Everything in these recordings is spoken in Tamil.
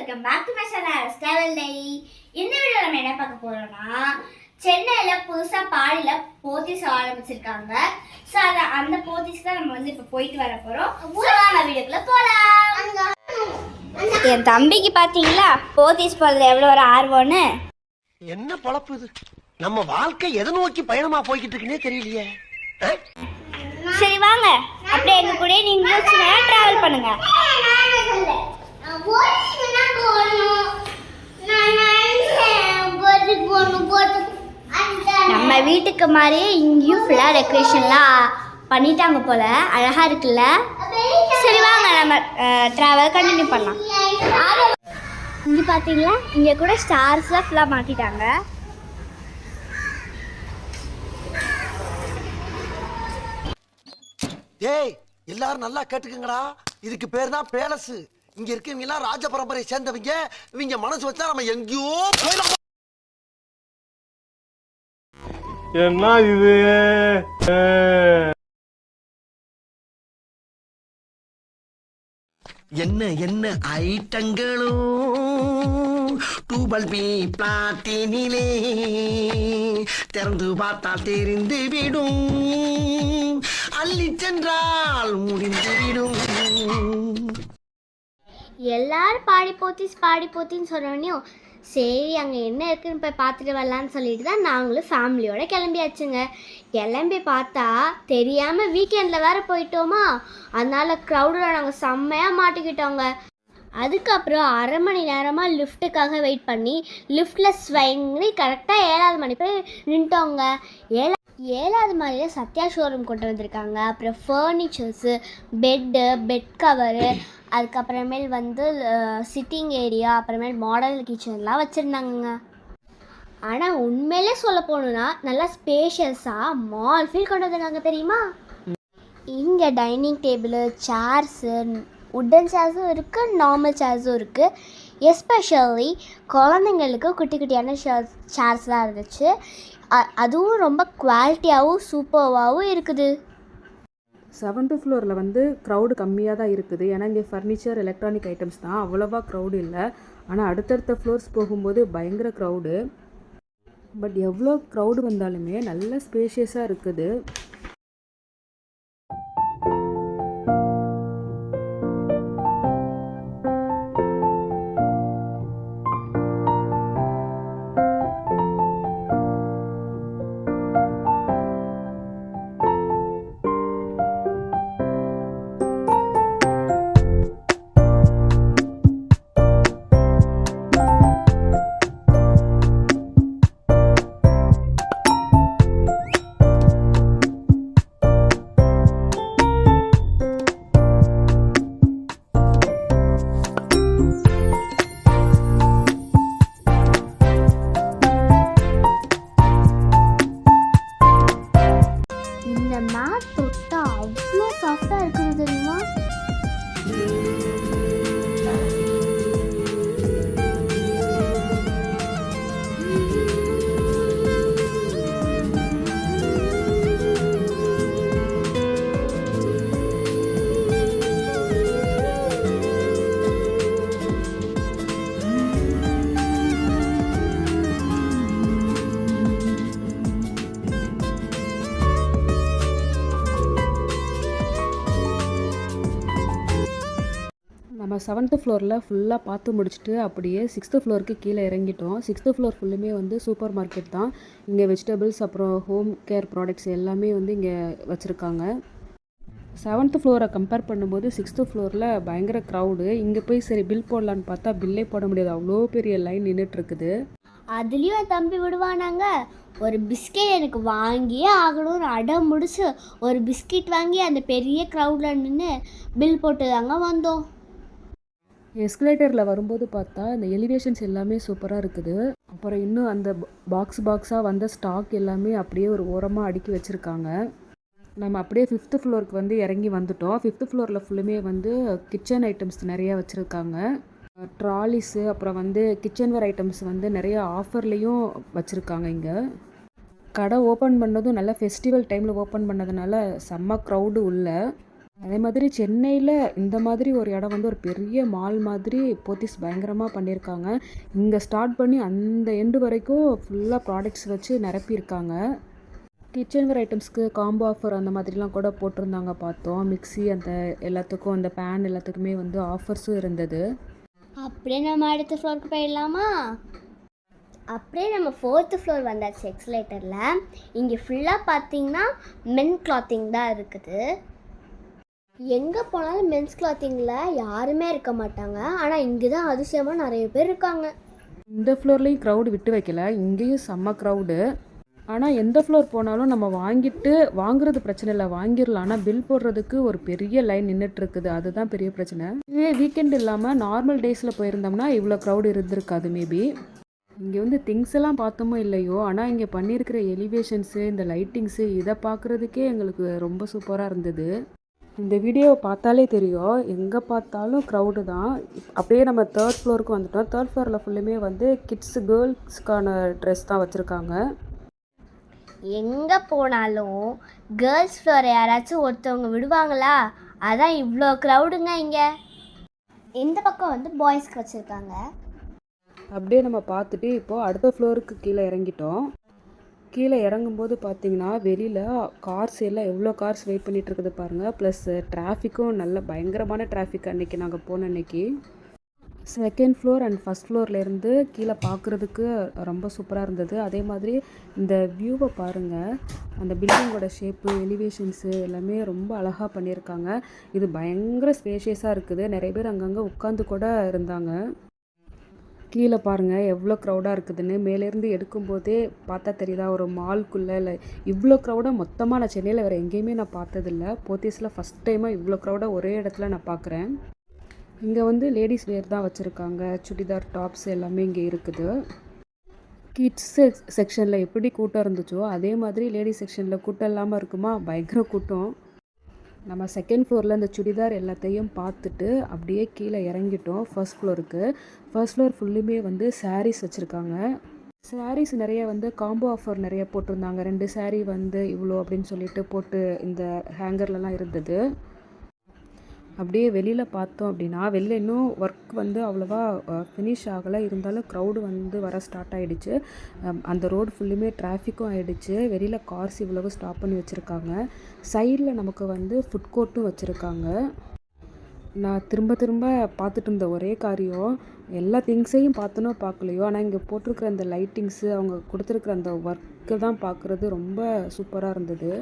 Welcome back to my channel travel diary. இந்த வீடியோல நம்ம என்ன பார்க்க போறோம்னா, சென்னையில புதுசா பாடியில போத்தீஸ் ஆரம்பிச்சிருக்காங்க. சோ அந்த போத்தீஸ் தான் நம்ம இப்ப போயிட்டு வர போறோம். வாங்க வீடியோக்குள்ள போலாம். என் தம்பிக்கு பாத்தீங்களா போத்தீஸ் போறதுல எவ்வளவு ஒரு ஆர்வம்னு. என்ன பொழப்பு இது? நம்ம வாழ்க்கை எதை நோக்கி பயணமா போய்கிட்டு இருக்குன்னே தெரியலையே. சரி வாங்க, அப்படியே எங்க கூட நீங்களும் டிராவல் பண்ணுங்க. நம்ம வீட்டுக்கு மாதிரியே இங்கேயும் ஃபுல்லா டெக்கரேஷன்லாம் பண்ணிட்டாங்க போல, அழகா இருக்குல்ல. சரி வாங்க நம்ம டிராவல் கண்டினியூ பண்ணலாம். இங்க பாத்தீங்களா, இங்க கூட ஸ்டார்ஸ்லாம் ஃபுல்லா மாட்டிட்டாங்க. ஏய், எல்லாரும் நல்லா கேட்டுக்குங்கடா. இதுக்கு பேர் தான் பேலஸ். இங்க இருக்கவங்க எல்லாம் ராஜ பரம்பரையை சேர்ந்தவங்க. இவங்க மனசு வச்சா நம்ம எங்கேயோ போயிடலாம். என்ன இது? என்ன என்ன ஐட்டங்களும் டூபல் பி பிளாட்டினிலே திறந்து பார்த்தால் தெரிந்து விடும், அள்ளி சென்றால் முடிந்து விடும். எல்லாரும் பாடி போத்தின்னு சொன்னோடனையும் சரி அங்கே என்ன இருக்குன்னு போய் பார்த்துட்டு வரலான்னு சொல்லிட்டு தான் நாங்களும் ஃபேமிலியோட கிளம்பியாச்சுங்க. கிளம்பி பார்த்தா தெரியாமல் வீக்கெண்டில் வேறு போயிட்டோமா, அதனால க்ரௌடில் நாங்கள் செம்மையாக மாட்டிக்கிட்டோங்க. அதுக்கப்புறம் அரை மணி நேரமாக லிஃப்ட்டுக்காக வெயிட் பண்ணி லிஃப்ட்டில் ஸ்வைங்கி கரெக்டாக 7வது மணி போய் நின்ட்டோங்க. 7வது மாடியில் சத்யா ஷோரூம் கொண்டு வந்திருக்காங்க. அப்புறம் ஃபர்னிச்சர்ஸு, பெட் கவரு, அதுக்கப்புறமேல் சிட்டிங் ஏரியா, அப்புறமேல் மாடல் கிச்சன்லாம் வச்சுருந்தாங்க. ஆனால் உண்மையிலே சொல்ல போகணுன்னா நல்லா ஸ்பேஷியஸாக மால் ஃபீல் கொண்டு வந்திருக்காங்க தெரியுமா. இங்கே டைனிங் டேபிள், சேர்ஸு, உட்டன் சேர்ஸும் இருக்குது, நார்மல் சேர்ஸும் இருக்குது. எஸ்பெஷலி குழந்தைங்களுக்கு குட்டி குட்டியான சேர்ஸ்லாம் இருந்துச்சு. அதுவும் ரொம்ப குவாலிட்டியாகவும் சூப்பர்வாகவும் இருக்குது. 7th ஃப்ளோரில் க்ரௌடு கம்மியாக தான் இருக்குது. ஏன்னா இங்கே ஃபர்னிச்சர், எலக்ட்ரானிக் ஐட்டம்ஸ் தான், அவ்வளோவா க்ரௌடு இல்லை. ஆனால் அடுத்தடுத்த ஃப்ளோர்ஸ் போகும்போது பயங்கர க்ரௌடு. பட் எவ்வளோ க்ரௌடு வந்தாலுமே நல்ல ஸ்பேஷியஸாக இருக்குது. இந்த மேட் தொட்டா அவ்வளோ சாஃப்டாக இருக்குது தெரியுமா. நம்ம 7th ஃப்ளோரில் ஃபுல்லாக பார்த்து முடிச்சுட்டு அப்படியே 6th ஃப்ளோருக்கு கீழே இறங்கிட்டோம். 6th ஃப்ளோர் ஃபுல்லுமே சூப்பர் மார்க்கெட் தான். இங்கே வெஜிடபிள்ஸ், அப்புறம் ஹோம் கேர் ப்ராடக்ட்ஸ் எல்லாமே இங்கே வச்சுருக்காங்க. 7th ஃப்ளோரை கம்பேர் பண்ணும்போது 6th ஃப்ளோரில் பயங்கர க்ரௌடு. இங்கே போய் சரி பில் போடலான்னு பார்த்தா பில்லே போட முடியாது, அவ்வளோ பெரிய லைன் நின்றுட்டுருக்குது. அதுலேயும் என் தம்பி விடுவானாங்க. ஒரு பிஸ்கெட் எனக்கு வாங்கியே ஆகணும்னு அடம் முடிச்சு ஒரு பிஸ்கெட் வாங்கி அந்த பெரிய க்ரௌடில் நின்று பில் போட்டு தாங்க வந்தோம். எஸ்கலேட்டரில் வரும்போது பார்த்தா இந்த எலிவேஷன்ஸ் எல்லாமே சூப்பராக இருக்குது. அப்புறம் இன்னும் அந்த பாக்ஸாக வந்த ஸ்டாக் எல்லாமே அப்படியே ஒரு ஓரமாக அடுக்கி வச்சுருக்காங்க. நம்ம அப்படியே 5th ஃப்ளோருக்கு இறங்கி வந்துட்டோம். 5th ஃப்ளோரில் ஃபுல்லுமே கிச்சன் ஐட்டம்ஸ் நிறையா வச்சுருக்காங்க. ட்ராலிஸு, அப்புறம் கிச்சன்வேர் ஐட்டம்ஸ் நிறைய ஆஃபர்லேயும் வச்சுருக்காங்க. இங்கே கடை ஓப்பன் பண்ணதும் நல்லா ஃபெஸ்டிவல் டைமில் ஓப்பன் பண்ணதுனால செம்ம க்ரௌடு உள்ள. அதே மாதிரி சென்னையில் இந்த மாதிரி ஒரு இடம் வந்து ஒரு பெரிய மால் மாதிரி போத்தீஸ் பயங்கரமாக பண்ணியிருக்காங்க. இங்கே ஸ்டார்ட் பண்ணி அந்த எண்டு வரைக்கும் ஃபுல்லாக ப்ராடக்ட்ஸ் வச்சு நிரப்பியிருக்காங்க. கிச்சன்வேர் ஐட்டம்ஸ்க்கு காம்போ ஆஃபர் அந்த மாதிரிலாம் கூட போட்டிருந்தாங்க பார்த்தோம். மிக்ஸி அந்த எல்லாத்துக்கும் அந்த பேன் எல்லாத்துக்குமே வந்து ஆஃபர்ஸும் இருந்தது. அப்படியே நம்ம அடுத்த ஃப்ளோருக்கு போயிடலாமா? அப்படியே நம்ம 4th ஃப்ளோர் வந்தாச்சு எக்ஸ்லேட்டரில். இங்கே ஃபுல்லாக பார்த்தீங்கன்னா மென் கிளாத்திங் தான் இருக்குது. எங்கே போனாலும் மென்ஸ் கிளாத்திங்கில் யாருமே இருக்க மாட்டாங்க. ஆனால் இங்கே தான் அதிசயமாக நிறைய பேர் இருக்காங்க. இந்த ஃப்ளோர்லேயும் க்ரௌடு விட்டு வைக்கல, இங்கேயும் செம்ம க்ரௌடு. ஆனால் எந்த ஃப்ளோர் போனாலும் நம்ம வாங்குறது பிரச்சனை இல்லை, வாங்கிடலாம். ஆனால் பில் போடுறதுக்கு ஒரு பெரிய லைன் நின்றுட்டுருக்குது, அதுதான் பெரிய பிரச்சனை. இதே வீக்கெண்ட் இல்லாமல் நார்மல் டேஸில் போயிருந்தோம்னா இவ்வளோ க்ரௌடு இருந்திருக்காது மேபி. இங்கே வந்து திங்ஸ் எல்லாம் பார்த்தோமோ இல்லையோ, ஆனால் இங்கே பண்ணியிருக்கிற எலிவேஷன்ஸு, இந்த லைட்டிங்ஸு, இதை பார்க்குறதுக்கே எங்களுக்கு ரொம்ப சூப்பராக இருந்தது. இந்த வீடியோவை பார்த்தாலே தெரியும், எங்கே பார்த்தாலும் க்ரௌடு தான். அப்படியே நம்ம 3rd ஃப்ளோருக்கு வந்துட்டோம். 3rd ஃப்ளோரில் ஃபுல்லுமே வந்து கேர்ள்ஸ்க்கான ட்ரெஸ் தான் வச்சுருக்காங்க. எங்கே போனாலும் கேர்ள்ஸ் ஃப்ளோரை யாராச்சும் ஒருத்தவங்க விடுவாங்களா? அதான் இவ்வளோ க்ரௌடுங்க இங்கே. இந்த பக்கம் வந்து பாய்ஸ்க்கு வச்சுருக்காங்க. அப்படியே நம்ம பார்த்துட்டு இப்போது அடுத்த ஃப்ளோருக்கு கீழே இறங்கிட்டோம். கீழே இறங்கும்போது பார்த்தீங்கன்னா வெளியில் கார்ஸ் எல்லாம் எவ்வளோ கார்ஸ் வெயிட் பண்ணிகிட்டு இருக்குது பாருங்கள். ப்ளஸ் டிராஃபிக்கும் நல்ல பயங்கரமான டிராஃபிக் அன்றைக்கி நாங்கள் போன அன்றைக்கி. 2nd ஃப்ளோர் அண்ட் 1st ஃப்ளோர்லேருந்து கீழே பார்க்குறதுக்கு ரொம்ப சூப்பராக இருந்தது. அதே மாதிரி இந்த வியூவை பாருங்கள், அந்த பில்டிங்கோட ஷேப்பு, எலிவேஷன்ஸு எல்லாமே ரொம்ப அழகாக பண்ணியிருக்காங்க. இது பயங்கர ஸ்பேஷியஸாக இருக்குது. நிறைய பேர் அங்கங்கே உட்காந்து கூட இருந்தாங்க. கீழே பாருங்கள் எவ்வளோ க்ரௌடாக இருக்குதுன்னு. மேலேருந்து எடுக்கும்போதே பார்த்தா தெரியுதா, ஒரு மால்குள்ளே இல்லை இவ்வளோ க்ரௌடாக மொத்தமாக நான் சென்னையில் வேறு எங்கேயுமே நான் பார்த்ததில்ல. போத்தீஸில் ஃபஸ்ட் டைமாக இவ்வளோ க்ரௌடாக ஒரே இடத்துல நான் பார்க்குறேன். இங்கே வந்து லேடிஸ் வேர் தான் வச்சுருக்காங்க, சுடிதார் டாப்ஸ் எல்லாமே இங்கே இருக்குது. கிட்ஸ் செக்ஷனில் எப்படி கூட்டம் இருந்துச்சோ அதே மாதிரி லேடிஸ் செக்ஷனில் கூட்டம் இல்லாமல் இருக்குமா, பயங்கர கூட்டம். நம்ம 2nd ஃப்ளோரில் இந்த சுடிதார் எல்லாத்தையும் பார்த்துட்டு அப்படியே கீழே இறங்கிட்டோம் 1st ஃப்ளோருக்கு. 1st ஃப்ளோர் ஃபுல்லுமே வந்து சாரீஸ் வச்சுருக்காங்க. சாரீஸ் நிறைய வந்து காம்போ ஆஃபர் நிறைய போட்டிருந்தாங்க. 2 சாரீ வந்து இவ்வளோ அப்படின்னு சொல்லிட்டு போட்டு இந்த ஹேங்கர்லலாம் இருந்தது. அப்படியே வெளியில் பார்த்தோம் அப்படின்னா, வெளியில் இன்னும் ஒர்க் வந்து அவ்வளோவா ஃபினிஷ் ஆகலை, இருந்தாலும் க்ரௌடு வந்து வர ஸ்டார்ட் ஆகிடுச்சு. அந்த ரோடு ஃபுல்லுமே டிராஃபிக்கும் ஆகிடுச்சு. வெளியில் கார்ஸ் இவ்வளவு ஸ்டாப் பண்ணி வச்சுருக்காங்க. சைடில் நமக்கு வந்து ஃபுட் கோர்ட்டும் வச்சுருக்காங்க. நான் திரும்ப பார்த்துட்டு இருந்த ஒரே காரியம், எல்லா திங்ஸையும் பார்த்தனோ பார்க்கலையோ, ஆனால் இங்கே போட்டிருக்கிற அந்த லைட்டிங்ஸு, அவங்க கொடுத்துருக்குற அந்த ஒர்க்கு தான் பார்க்குறது ரொம்ப சூப்பராக இருந்தது.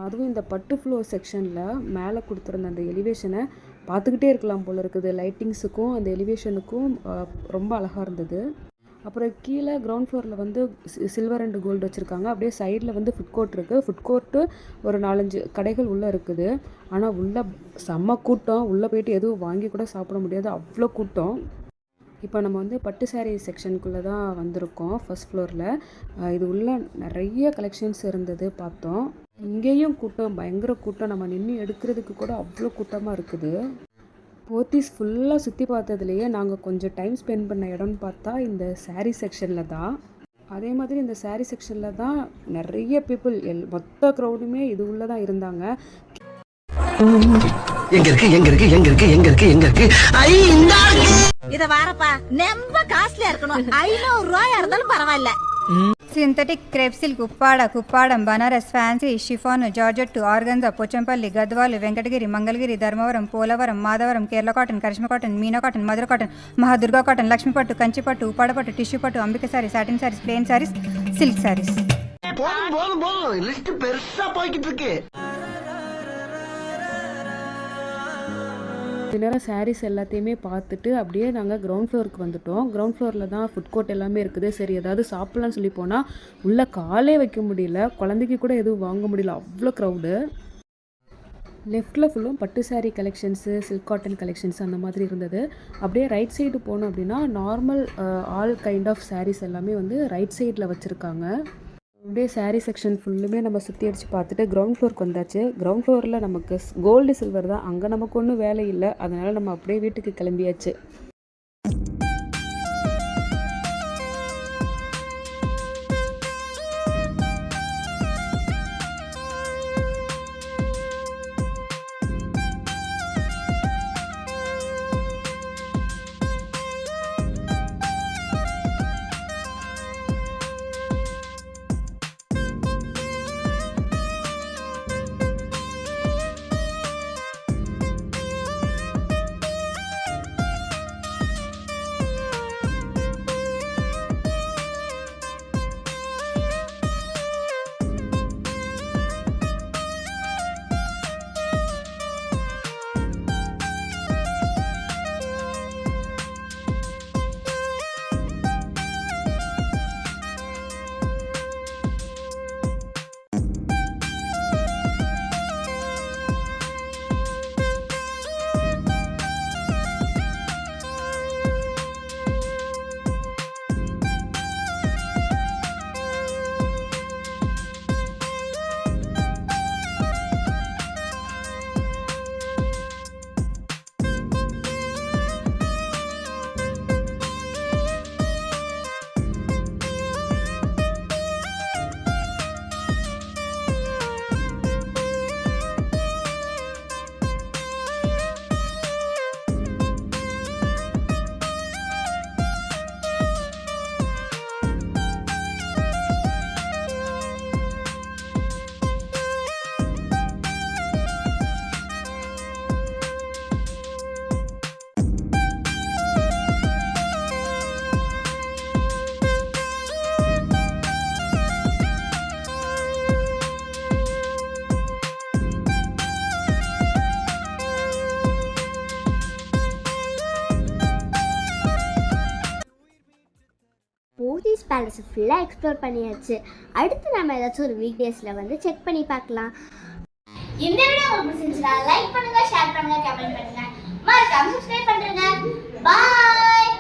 அதுவும் இந்த பட்டு ஃப்ளோர் செக்ஷனில் மேலே கொடுத்துருந்த அந்த எலிவேஷனை பார்த்துக்கிட்டே இருக்கலாம் போல் இருக்குது. லைட்டிங்ஸுக்கும் அந்த எலிவேஷனுக்கும் ரொம்ப அழகாக இருந்தது. அப்புறம் கீழே கிரவுண்ட் ஃப்ளோரில் வந்து சில்வர் அண்ட் கோல்டு வச்சுருக்காங்க. அப்படியே சைடில் வந்து ஃபுட் கோர்ட் இருக்குது. ஃபுட் கோர்ட்டு ஒரு 4-5 கடைகள் உள்ளே இருக்குது. ஆனால் உள்ளே செம்ம கூட்டம். உள்ளே போய்ட்டு எதுவும் வாங்கி கூட சாப்பிட முடியாது, அவ்வளோ கூட்டம். இப்போ நம்ம வந்து பட்டு சாரீ செக்ஷனுக்குள்ளே தான் வந்திருக்கோம் 1st ஃப்ளோரில். இது உள்ள நிறைய கலெக்ஷன்ஸ் இருந்தது பார்த்தோம். இங்கேயும் கூட்டம், பயங்கர கூட்டம். நம்ம நின்று எடுக்கிறதுக்கு கூட அவ்வளோ கூட்டமாக இருக்குது. போத்தீஸ் ஃபுல்லாக சுற்றி பார்த்ததுலேயே நாங்கள் கொஞ்சம் டைம் ஸ்பெண்ட் பண்ண இடம்னு பார்த்தா இந்த சாரீ செக்ஷனில் தான். அதே மாதிரி இந்த சாரீ செக்ஷனில் தான் நிறைய பீப்புள், மொத்த க்ரௌடுமே இது உள்ளே தான் இருந்தாங்க. எங்க இருக்கு இத வாரப்பா ரொம்ப காஸ்ட்லியா இருக்கணும், 500 ரூபாயா இருந்தாலும் பரவாயில்ல. Synthetic crepe silk, Uppada, Kuppadam, Banaras, Fancy, Chiffon, Georgette, Organza, Pochampalli, Gadwal, Venkatagiri, Mangalgiri, Dharmavaram, Polavaram, Madavaram, Kerala cotton, Karishma cotton, Meena cotton, Madura cotton, Mahadurga cotton, Lakshmi pattu, Kanchi pattu, Uppada pattu, Tissue pattu, Ambika sarees, satin sarees, plain sarees, silk sarees. போதும் லிஸ்ட் பெருசா போய்கிட்டு இருக்கு. கொஞ்ச நேரம் சாரீஸ் எல்லாத்தையுமே பார்த்துட்டு அப்படியே நாங்கள் கிரவுண்ட் ஃப்ளோருக்கு வந்துட்டோம். கிரவுண்ட் ஃப்ளோரில் தான் ஃபுட் கோர்ட் எல்லாமே இருக்குது. சரி ஏதாவது சாப்பிட்லான்னு சொல்லி போனால் உள்ளே காலே வைக்க முடியல, குழந்தைக்கு கூட எதுவும் வாங்க முடியல, அவ்வளோ க்ரௌடு. லெஃப்டில் ஃபுல்லும் பட்டு sari collections, silk cotton collections அந்த மாதிரி இருந்தது. அப்படியே ரைட் சைடு போனோம் அப்படின்னா normal all kind of saris எல்லாமே வந்து ரைட் சைடில் வச்சுருக்காங்க. அப்படியே சாரீ செக்ஷன் ஃபுல்லுமே நம்ம சுற்றி அடித்து பார்த்துட்டு கிரவுண்ட் ஃப்ளோருக்கு வந்தாச்சு. கிரவுண்ட் ஃப்ளோரில் நமக்கு கோல்டு சில்வர் தான், அங்கே நமக்கு ஒன்றும் வேலை இல்லை, அதனால் நம்ம அப்படியே வீட்டுக்கு கிளம்பியாச்சு. போத்தீஸ் பேலஸ் ஃபுல்லாக எக்ஸ்ப்ளோர் பண்ணியாச்சு. அடுத்து நம்ம ஏதாச்சும் ஒரு வீக் டேஸில் வந்து செக் பண்ணி பார்க்கலாம். இந்த வீடியோ உங்களுக்கு பிடிச்சிருந்துச்சுன்னா லைக் பண்ணுங்க, ஷேர் பண்ணுங்க, கமெண்ட் பண்ணுங்க, மறக்காம சப்ஸ்கிரைப் பண்ணுங்க. பாய்.